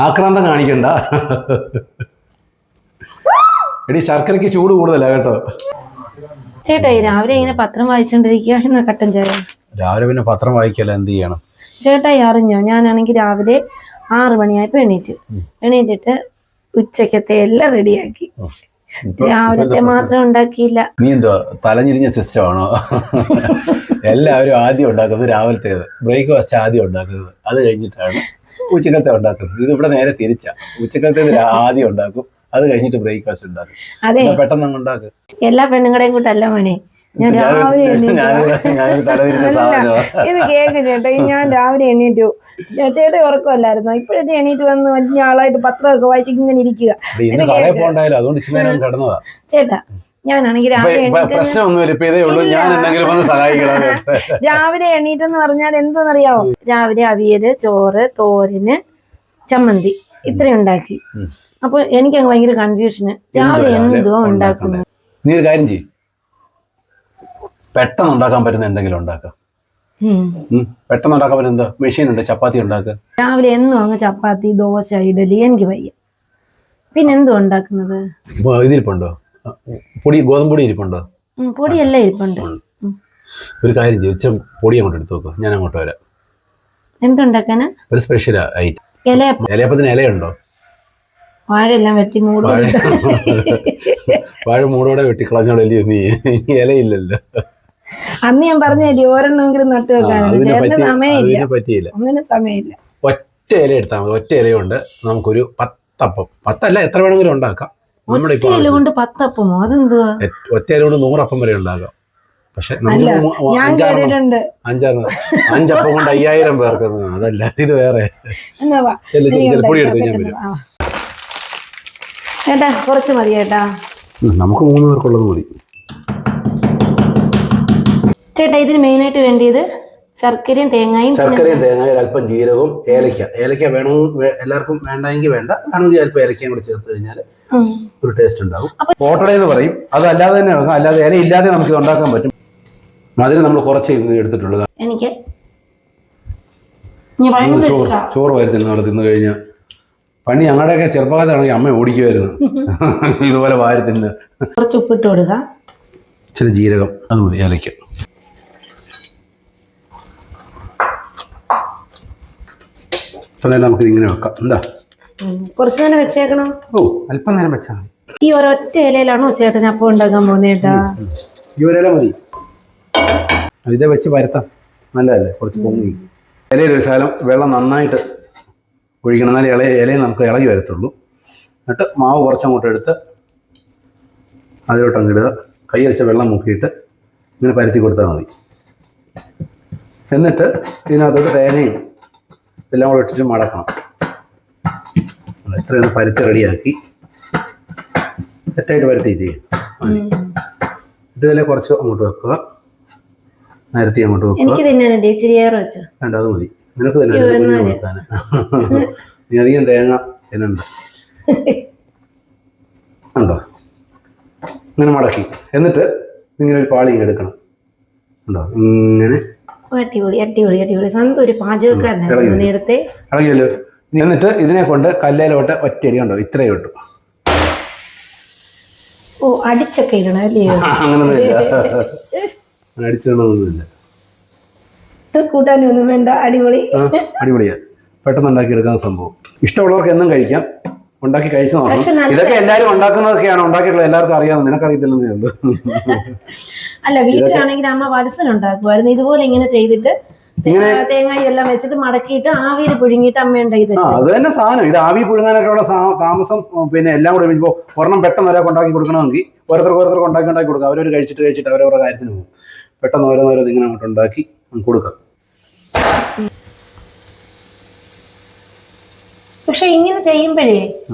ആക്രാന്തം കാണിക്കണ്ട. എടി ശർക്കരയ്ക്ക് ചൂട് കൂടുതലാ കേട്ടോ. ചേട്ടാ രാവിലെ ഇങ്ങനെ പത്രം വായിച്ചോണ്ടിരിക്കുക കട്ടൻ ചായ. രാവിലെ പിന്നെ പത്രം വായിക്കല്ല, എന്ത് ചെയ്യണം? ചേട്ടായി അറിഞ്ഞോ, ഞാനാണെങ്കിൽ രാവിലെ 6 മണിയായപ്പോ എണീറ്റിട്ട് ഉച്ചക്കത്തെ എല്ലാം റെഡിയാക്കി. രാവിലത്തെ മാത്രം ഉണ്ടാക്കിയില്ല. നീ എന്തോ തലഞ്ഞിരിഞ്ഞ സിസ്റ്റം ആണോ? എല്ലാവരും ആദ്യം ഉണ്ടാക്കുന്നത് രാവിലത്തേത്, ബ്രേക്ക്ഫാസ്റ്റ് ആദ്യം ഉണ്ടാക്കുന്നത്, അത് കഴിഞ്ഞിട്ടാണ് ഉച്ചക്കത്തെ ഉണ്ടാക്കുന്നത്. ഇത് ഇവിടെ നേരെ തിരിച്ചാ. ഉച്ചക്കത്തേത് ആദ്യം ഉണ്ടാക്കും, അത് കഴിഞ്ഞിട്ട് ബ്രേക്ക്ഫാസ്റ്റ് ഉണ്ടാക്കും. അതെ, പെട്ടെന്ന് ഉണ്ടാക്കും. എല്ലാ പെണ്ണുങ്ങളെയും കൂട്ടല്ല മോനെ, ഞാൻ രാവിലെ ഇത് കേക്ക് ചേട്ടാ. ഞാൻ രാവിലെ എണീറ്റു, ചേട്ടാ ഉറക്കമല്ലായിരുന്നു. ഇപ്പോഴത്തെ എണീറ്റ് വന്ന് വലിയ ആളായിട്ട് പത്രമൊക്കെ വായിച്ച് ഇങ്ങനെ ഇരിക്കുക. ചേട്ടാ ഞാനാണെങ്കിൽ രാവിലെ എണീറ്റെന്ന് പറഞ്ഞാൽ എന്താണെന്നറിയാവോ? രാവിലെ അവിയല്, ചോറ്, തോരന്, ചമ്മന്തി ഇത്രയും ഉണ്ടാക്കി. അപ്പൊ എനിക്കങ്ങ് ഭയങ്കര കൺഫ്യൂഷന്, രാവിലെ എന്തുവാ ഉണ്ടാക്കുന്നത്. നീ ഒരു കാര്യം ചെയ്യും, പെട്ടെന്ന് ഉണ്ടാക്കാൻ പറ്റുന്ന എന്തെങ്കിലും ഉണ്ടാക്കാം. പെട്ടെന്ന് ഉണ്ടാക്കാൻ പറ്റുന്ന എന്താ? മെഷീൻ ഉണ്ട്, ചപ്പാത്തി ഉണ്ടാക്കുക. രാവിലെ എന്നും അങ്ങ് ചപ്പാത്തി, ദോശ, ഇഡലി എനിക്ക് വയ്യ. പിന്നെ എന്തോ ഉണ്ടാക്കുന്നത്? ഇതിരിപ്പുണ്ടോ? ഗോതമ്പ് പൊടി ഇരിപ്പുണ്ടോ? പൊടിയെല്ലാം ഇരിപ്പുണ്ട്. ഒരു കാര്യം ചെയ്യും, ഇച്ചിരി പൊടി അങ്ങോട്ട് എടുത്തു നോക്കുക, ഞാൻ അങ്ങോട്ട് വരാം. എന്തുണ്ടാക്കാനാ? ഒരു സ്പെഷ്യൽ ഐറ്റം. ഇലയപ്പത്തിന് ഇലയുണ്ടോ? വാഴയെല്ലാം വെട്ടി വാഴ മൂടോടെ വെട്ടിക്കളഞ്ഞോളല്ലേ നീ, ഇലയില്ലല്ലോ. അന്ന് ഞാൻ പറഞ്ഞല്ലേ ഒരെണ്ണമെങ്കിലും നട്ടു വെക്കാനാണ്. സമയമില്ല, ഒന്നിനും സമയമില്ല. ഒറ്റ ഇല എടുത്താൽ മതി. ഒറ്റ ഇല കൊണ്ട് നമുക്കൊരു 10 അപ്പം, 10 അല്ല എത്ര വേണമെങ്കിലും ഉണ്ടാക്കാം. നമ്മുടെ ഇപ്പൊ 10 അപ്പമോ? അതെന്തുവാ? ഒറ്റ ഇല കൊണ്ട് 100 അപ്പം വരെ ഉണ്ടാക്കാം. പക്ഷെ 5 അപ്പം കൊണ്ട് 5000 പേർക്ക്. അതല്ല, ഇത് വേറെ. പൊടി എടുത്ത് ഞാൻ വരും. ചേട്ടാ കുറച്ച് മതി ചേട്ടാ, നമുക്ക് 3 പേർക്കുള്ളത് മതി. ചേട്ടാ ഇതിന് മെയിനായിട്ട് വേണ്ടിയത് ശർക്കരയും തേങ്ങയും, അല്പം ജീരകവും, ഏലക്ക വേണമെങ്കിൽ എല്ലാവർക്കും വേണ്ടെങ്കിൽ വേണ്ട, വേണമെങ്കിൽ അല്പം ഏലക്കയും കൂടെ ചേർത്ത് കഴിഞ്ഞാൽ ഒരു ടേസ്റ്റ് ഉണ്ടാവും. ഓട്ടട എന്ന് പറയും. അത് അല്ലാതെ തന്നെ എടുക്കാം, അല്ലാതെ ഇല ഇല്ലാതെ നമുക്ക് ഇത് ഉണ്ടാക്കാൻ പറ്റും. അതിന് നമ്മൾ കുറച്ച് എടുത്തിട്ടുള്ളൂ. എനിക്ക് ചോറ് വാരി തിന്നു കഴിഞ്ഞാൽ പണി. ഞങ്ങളുടെയൊക്കെ ചെറുപ്പകാലത്താണെങ്കിൽ അമ്മ ഓടിക്കുമായിരുന്നു ഇതുപോലെ വാരി തിന്ന്. കുറച്ച് ഉപ്പിട്ട് കൊടുക്കുക, ഇച്ചിരി ജീരകം, അത് മതി. ഏലക്ക നമുക്ക് ഇങ്ങനെ വെക്കാം. എന്താ കുറച്ചു നേരം വെച്ചേക്കണോ? ഓ, അല്പം നേരം വെച്ചാൽ മതി. ഈ ഒരൊറ്റ ഇലയിലാണോ ചേട്ടൻ അപ്പം ഉണ്ടാക്കാൻ പോകുന്നേട്ടാ? ഈ ഒരു ഇല മതി, ഇതേ വെച്ച് പരത്താം. നല്ലതല്ലേ, കുറച്ച് പൊങ്ങി. ഇലയിൽ ഒരു ശകലം വെള്ളം നന്നായിട്ട് ഒഴിക്കണം, എന്നാലും ഇലയും നമുക്ക് ഇളകി വരത്തുള്ളൂ. എന്നിട്ട് മാവ് കുറച്ചങ്ങോട്ട് എടുത്ത് അതിലോട്ട് ഇടുക. കൈ വെച്ച വെള്ളം മുക്കിയിട്ട് ഇങ്ങനെ പരത്തി കൊടുത്താൽ മതി. എന്നിട്ട് ഇതിനകത്തോട്ട് തേങ്ങയും എല്ലാം കൂടെ ഇട്ടിട്ട് മടക്കണം. ഇത്രയൊന്ന് പരത്തി റെഡിയാക്കി സെറ്റായിട്ട് പരത്തിയിട്ട് ഇതിലെ കുറച്ച് അങ്ങോട്ട് വെക്കുക, നിരത്തി അങ്ങോട്ട് വെക്കുക. വേണ്ട, അത് മതി. നിനക്ക് തന്നെ വെക്കാൻ. നീ അധികം തേങ്ങ തിന്നണ്ട. ഉണ്ടോ? ഇങ്ങനെ മടക്കി എന്നിട്ട് ഇങ്ങനെ ഒരു പാളി എടുക്കണം. ഉണ്ടോ? ഇങ്ങനെ ഇളകിയല്ലോ. എന്നിട്ട് ഇതിനെ കൊണ്ട് കല്ലേലോട്ട് ഒറ്റയടി ഉണ്ടോ ഇത്രയും ഇട്ടു. അടിച്ചൊക്കെ ഇടണം അല്ലേ? അങ്ങനൊന്നുമില്ല, അടിച്ചിടണമെന്നൊന്നുമില്ല. കൂട്ടാനൊന്നും വേണ്ട, അടിപൊളിയാ. പെട്ടെന്ന് ഉണ്ടാക്കിയെടുക്കുന്ന സംഭവം. ഇഷ്ടമുള്ളവർക്ക് എന്നും കഴിക്കാം, ഉണ്ടാക്കി കഴിച്ചു നോക്കണം. ഇതൊക്കെ എല്ലാവരും ഉണ്ടാക്കുന്നതൊക്കെയാണ്, ഉണ്ടാക്കിയിട്ടുള്ളത് എല്ലാവർക്കും അറിയാവുന്ന, നിനക്കറിയത്തില്ലെന്നേ ഉള്ളൂ. അല്ല, വീട്ടിലാണെങ്കിൽ അമ്മ വത്സനുണ്ടാക്കുമായിരുന്നു ഇതുപോലെ. ഇങ്ങനെ ചെയ്തിട്ട് തേങ്ങായി എല്ലാം വെച്ചിട്ട് മടക്കിയിട്ട് ആവിയിൽ പുഴുങ്ങിയിട്ട് അമ്മ ഉണ്ടാക്കി. അത് തന്നെ സാധനം. ഇത് ആവി പുഴുങ്ങാനൊക്കെ ഉള്ള താമസം. പിന്നെ എല്ലാം കൂടെ ഇപ്പോൾ ഒരെണ്ണം പെട്ടെന്ന് ഒരാൾക്ക് ഉണ്ടാക്കി കൊടുക്കണമെങ്കിൽ ഓരോരുത്തർക്ക് ഉണ്ടാക്കി കൊടുക്കുക. അവരവർ കഴിച്ചിട്ട് അവരവരുടെ കാര്യത്തിന് പോകും. പെട്ടെന്ന് ഓരോന്നോരോ ഇങ്ങനെ അങ്ങോട്ട് ഉണ്ടാക്കി കൊടുക്കാം. പക്ഷെ ഇങ്ങനെ ചെയ്യുമ്പോഴേ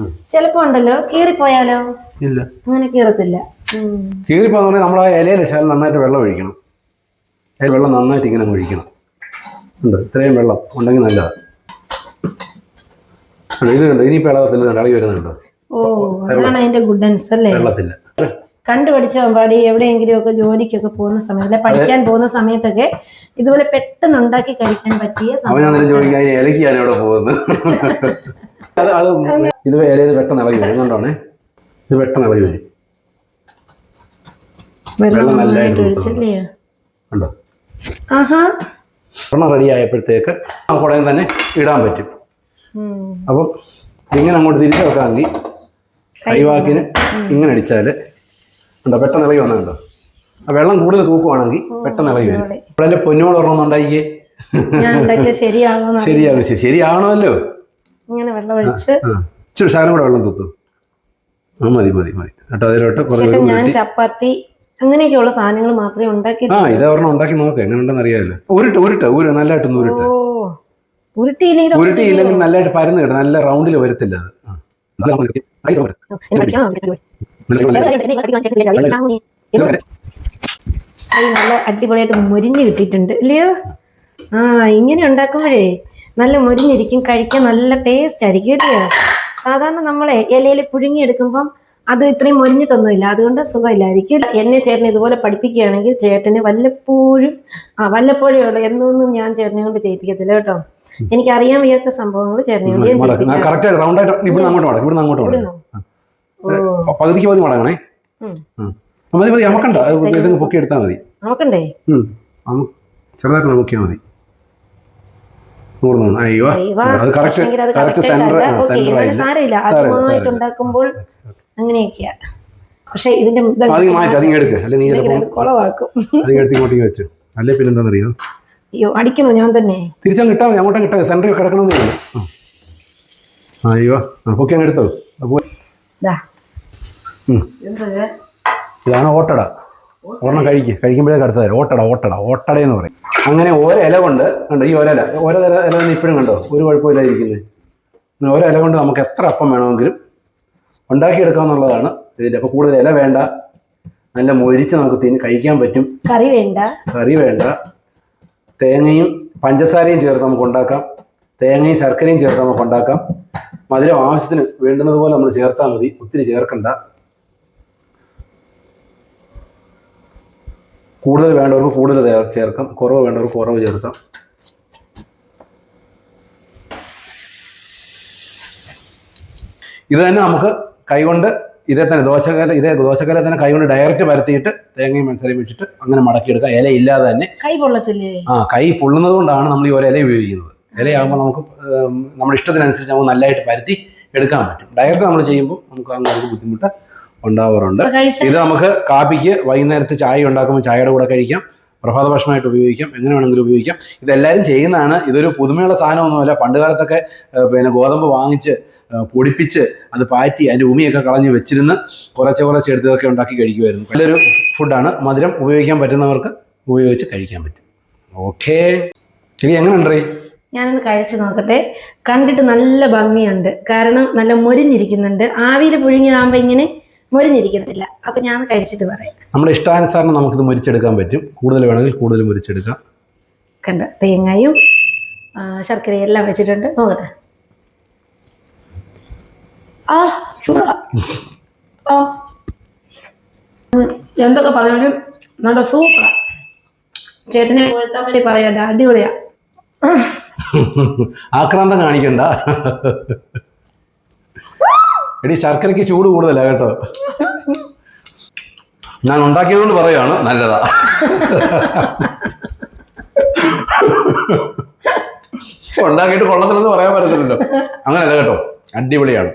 ചിലപ്പോ ഉണ്ടല്ലോ കീറിപ്പോയാലോ? ഇല്ല, അങ്ങനെ കീറത്തില്ല. കീറിപ്പോന്ന് നമ്മൾ ആ ഇലയിൽ ശാലം നന്നായിട്ട് വെള്ളം ഒഴിക്കണം. വെള്ളം നന്നായിട്ട് ഇങ്ങനെ ഒഴിക്കണം. ഉണ്ട്, ഇത്രയും വെള്ളം ഉണ്ടെങ്കിൽ നല്ലതാണ്. ഇത് കണ്ടോ, ഇനിയിപ്പോൾ ഇളകത്തില്ല, ഇളകി വരുന്നുണ്ടോ? ഓ, അതാണ് അതിന്റെ ഗുഡൻസ് അല്ലേ? വെള്ളത്തില്ല. കണ്ടുപഠിച്ച പാടി എവിടെയെങ്കിലും ഒക്കെ ജോലിക്കൊക്കെ പോകുന്ന സമയത്ത് പഠിക്കാൻ പോകുന്ന സമയത്തൊക്കെ ഇതുപോലെ പെട്ടെന്ന് ഉണ്ടാക്കി കഴിക്കാൻ പറ്റിയ ഇലക്കാണ് ഇവിടെ പോകുന്നത്. ഇത് ഇലയിൽ പെട്ടെന്ന് ഇളകി വരും കൊണ്ടാണേ, ഇത് പെട്ടെന്ന് ഇളകി വരും. വെള്ളം നല്ലതായിട്ട് ഒഴിച്ചല്ലേ ഉണ്ടോ? ഒരെണ്ണം റെഡി ആയപ്പോഴത്തേക്ക് നമുക്ക് ഉടനെ തന്നെ ഇടാൻ പറ്റും. അപ്പം ഇങ്ങനെ അങ്ങോട്ട് തിരിച്ചു വെക്കാമെങ്കിൽ കൈവാക്കിന് ഇങ്ങനെ അടിച്ചാൽ ഉണ്ടോ പെട്ടെന്ന് ഇളകി വന്നുണ്ടോ? ആ വെള്ളം കൂടുതൽ തൂക്കുവാണെങ്കിൽ പെട്ടെന്ന് ഇളകി വരും. ഇവിടെ പൊന്നോട് ഒരെണ്ണം ഉണ്ടാക്കിയേ, ശരിയാകും. ശരിയാവണമല്ലോ. ഇച്ചിരി ശകലം കൂടെ വെള്ളം തൂത്തു. മതി കേട്ടോ. അതിലോട്ട് ഞാൻ ചപ്പാത്തി അങ്ങനെയൊക്കെയുള്ള സാധനങ്ങൾ മാത്രമേ ഉണ്ടാക്കി. ഇത് ഒരെണ്ണം ഉണ്ടാക്കി നോക്കാം എങ്ങനെ ഉണ്ടെന്ന് അറിയാമല്ലോ. ഉരുട്ട് നല്ലതായിട്ടൊന്ന് ഉരുട്ടിയില്ലെങ്കിൽ നല്ലതായിട്ട് പരന്ന് കിട്ടും. നല്ല റൗണ്ടിൽ വരത്തില്ല അത്. നല്ല അടിപൊളിയായിട്ട് മൊരിഞ്ഞ് കിട്ടിയിട്ടുണ്ട് ഇല്ലയോ? ഇങ്ങനെ ഉണ്ടാക്കുമ്പോഴേ നല്ല മൊരിഞ്ഞിരിക്കും, കഴിക്കാൻ നല്ല ടേസ്റ്റ് ആയിരിക്കും ഇല്ലയോ? സാധാരണ നമ്മളെ ഇലയിൽ പുഴുങ്ങിയെടുക്കുമ്പം അത് ഇത്രയും മൊരിഞ്ഞിട്ടൊന്നുമില്ല, അതുകൊണ്ട് സുഖമില്ലായിരിക്കും. എന്നെ ചേട്ടൻ ഇതുപോലെ പഠിപ്പിക്കുകയാണെങ്കിൽ ചേട്ടന് വല്ലപ്പോഴും ഉള്ളു, എന്നൊന്നും ഞാൻ ചേട്ടനെ കൊണ്ട് ചെയ്യിപ്പിക്കത്തില്ല കേട്ടോ. എനിക്ക് അറിയാൻ വയ്യാത്ത സംഭവങ്ങൾ ചേട്ടനെ കൊണ്ട് പകുതിക്ക് പകുതി മടങ്ങണേ. മതി അമക്കണ്ട, പൊക്കി എടുത്താൽ മതി. അമക്കണ്ടേ? ചെറുതായിട്ട് നോക്കിയാൽ മതി. അയ്യോ അത് കറക്റ്റ് സാരമില്ല, അതുമായിട്ട് ഉണ്ടാക്കുമ്പോൾ അങ്ങനെയൊക്കെയാ. പക്ഷെ ഇതിന്റെ കുളവാക്കും. ഇങ്ങോട്ടേക്ക് വെച്ചു അല്ലേ പിന്നെന്താണെന്നറിയോ? അയ്യോ അടിക്കണോ? ഞാൻ തന്നെ തിരിച്ചാ കിട്ടാ മതി, അങ്ങോട്ടും കിട്ടാ സെന്ററിൽ കിടക്കണമെന്നില്ല. അയ്യോ പൊക്കി അങ്ങ് എടുത്തോ. ഇതാണ് ഓട്ടട. ഒരെണ്ണം കഴിക്കുമ്പോഴേ കടുത്ത തരാം. ഓട്ടടയെന്ന് പറയും. അങ്ങനെ ഓരോ ഇല കൊണ്ട് കണ്ടോ, ഈ ഓരോ ഇല തന്നെ ഇപ്പോഴും കണ്ടോ, ഒരു കുഴപ്പമില്ല ഇരിക്കുന്നത്. ഓരോ ഇല കൊണ്ട് നമുക്ക് എത്ര അപ്പം വേണമെങ്കിലും ഉണ്ടാക്കിയെടുക്കാമെന്നുള്ളതാണ് ഇതിൻ്റെ. അപ്പോൾ കൂടുതൽ ഇല വേണ്ട, നല്ല മൊരിച്ച് നമുക്ക് കഴിക്കാൻ പറ്റും. കറി വേണ്ട. തേങ്ങയും പഞ്ചസാരയും ചേർത്ത് നമുക്ക് ഉണ്ടാക്കാം, തേങ്ങയും ശർക്കരയും ചേർത്ത് നമുക്ക് ഉണ്ടാക്കാം. മധുരം ആവശ്യത്തിന് വേണ്ടുന്നത് പോലെ നമ്മൾ ചേർത്താൽ മതി, ഒത്തിരി ചേർക്കണ്ട. കൂടുതൽ വേണ്ടവർക്ക് കൂടുതൽ ചേർക്കാം, കുറവ് വേണ്ടവർക്ക് കുറവ് ചേർക്കാം. ഇത് തന്നെ നമുക്ക് കൈകൊണ്ട് ഇതേ ദോശക്കല തന്നെ കൈകൊണ്ട് ഡയറക്റ്റ് പരത്തിയിട്ട് തേങ്ങയും മസാലയും വെച്ചിട്ട് അങ്ങനെ മടക്കിയെടുക്കാം. ഇല ഇല്ലാതെ തന്നെ. കൈ പൊള്ളത്തില്ലേ? കൈ പൊള്ളുന്നത് കൊണ്ടാണ് നമ്മൾ ഈ ഒരു ഇല ഉപയോഗിക്കുന്നത്. ഇലയാകുമ്പോൾ നമുക്ക് നമ്മുടെ ഇഷ്ടത്തിനനുസരിച്ച് നമുക്ക് നല്ലതായിട്ട് പരത്തി എടുക്കാൻ പറ്റും. ഡയറക്റ്റ് നമ്മൾ ചെയ്യുമ്പോൾ നമുക്ക് അങ്ങനെ ഒരു ബുദ്ധിമുട്ട് ഉണ്ടാവാറുണ്ട്. ഇത് നമുക്ക് കാപ്പിക്ക് വൈകുന്നേരത്ത് ചായ ഉണ്ടാക്കുമ്പോൾ ചായയുടെ കൂടെ കഴിക്കാം, പ്രഭാത ഭക്ഷണമായിട്ട് ഉപയോഗിക്കാം, എങ്ങനെ വേണമെങ്കിലും ഉപയോഗിക്കാം. ഇതെല്ലാവരും ചെയ്യുന്നതാണ്. ഇതൊരു പുതുമയുള്ള സാധനമൊന്നുമല്ല. പണ്ട് കാലത്തൊക്കെ ഗോതമ്പ് വാങ്ങിച്ച് പൊടിപ്പിച്ച് അത് പാറ്റി അതിൻ്റെ ഉമിയൊക്കെ കളഞ്ഞ് വെച്ചിരുന്ന് കുറച്ച് എടുത്തതൊക്കെ ഉണ്ടാക്കി കഴിക്കുമായിരുന്നു. നല്ലൊരു ഫുഡാണ്. മധുരം ഉപയോഗിക്കാൻ പറ്റുന്നവർക്ക് ഉപയോഗിച്ച് കഴിക്കാൻ പറ്റും. ഓക്കേ, ശരി. എങ്ങനെയുണ്ടേ? ഞാനൊന്ന് കഴിച്ചു നോക്കട്ടെ. കണ്ടിട്ട് നല്ല ഭംഗിയുണ്ട്, കാരണം നല്ല മൊരിഞ്ഞിരിക്കുന്നുണ്ട്. ആവിയിൽ പുഴുങ്ങിയതാകുമ്പോൾ ഇങ്ങനെ മൊരിഞ്ഞിരിക്കത്തില്ല. അപ്പൊ ഞാൻ കഴിച്ചിട്ട് പറയാം. നമ്മുടെ ഇഷ്ടാനുസരണം നമുക്കിത് മൊരിച്ചെടുക്കാൻ പറ്റും. കൂടുതൽ വേണമെങ്കിൽ കൂടുതൽ മൊരിച്ചെടുക്കാം. കണ്ട തേങ്ങയും ശർക്കരയും എല്ലാം വെച്ചിട്ടുണ്ട്. നോക്കട്ടെ. എന്തൊക്കെ പറഞ്ഞാലും നല്ല സൂപ്പറാ. ചേട്ടനെ കൊടുക്കാൻ വേണ്ടി പറയാം, അടിപൊളിയാ. ആക്രാന്തം കാണിക്കണ്ട. എടി ശർക്കരയ്ക്ക് ചൂട് കൂടുതലാ കേട്ടോ. ഞാൻ ഉണ്ടാക്കിയതുകൊണ്ട് പറയുകയാണ്, നല്ലതാ. ഉണ്ടാക്കിയിട്ട് കൊള്ളത്തില്ലെന്ന് പറയാൻ പറ്റത്തില്ലല്ലോ. അങ്ങനെയല്ല കേട്ടോ, അടിപൊളിയാണ്.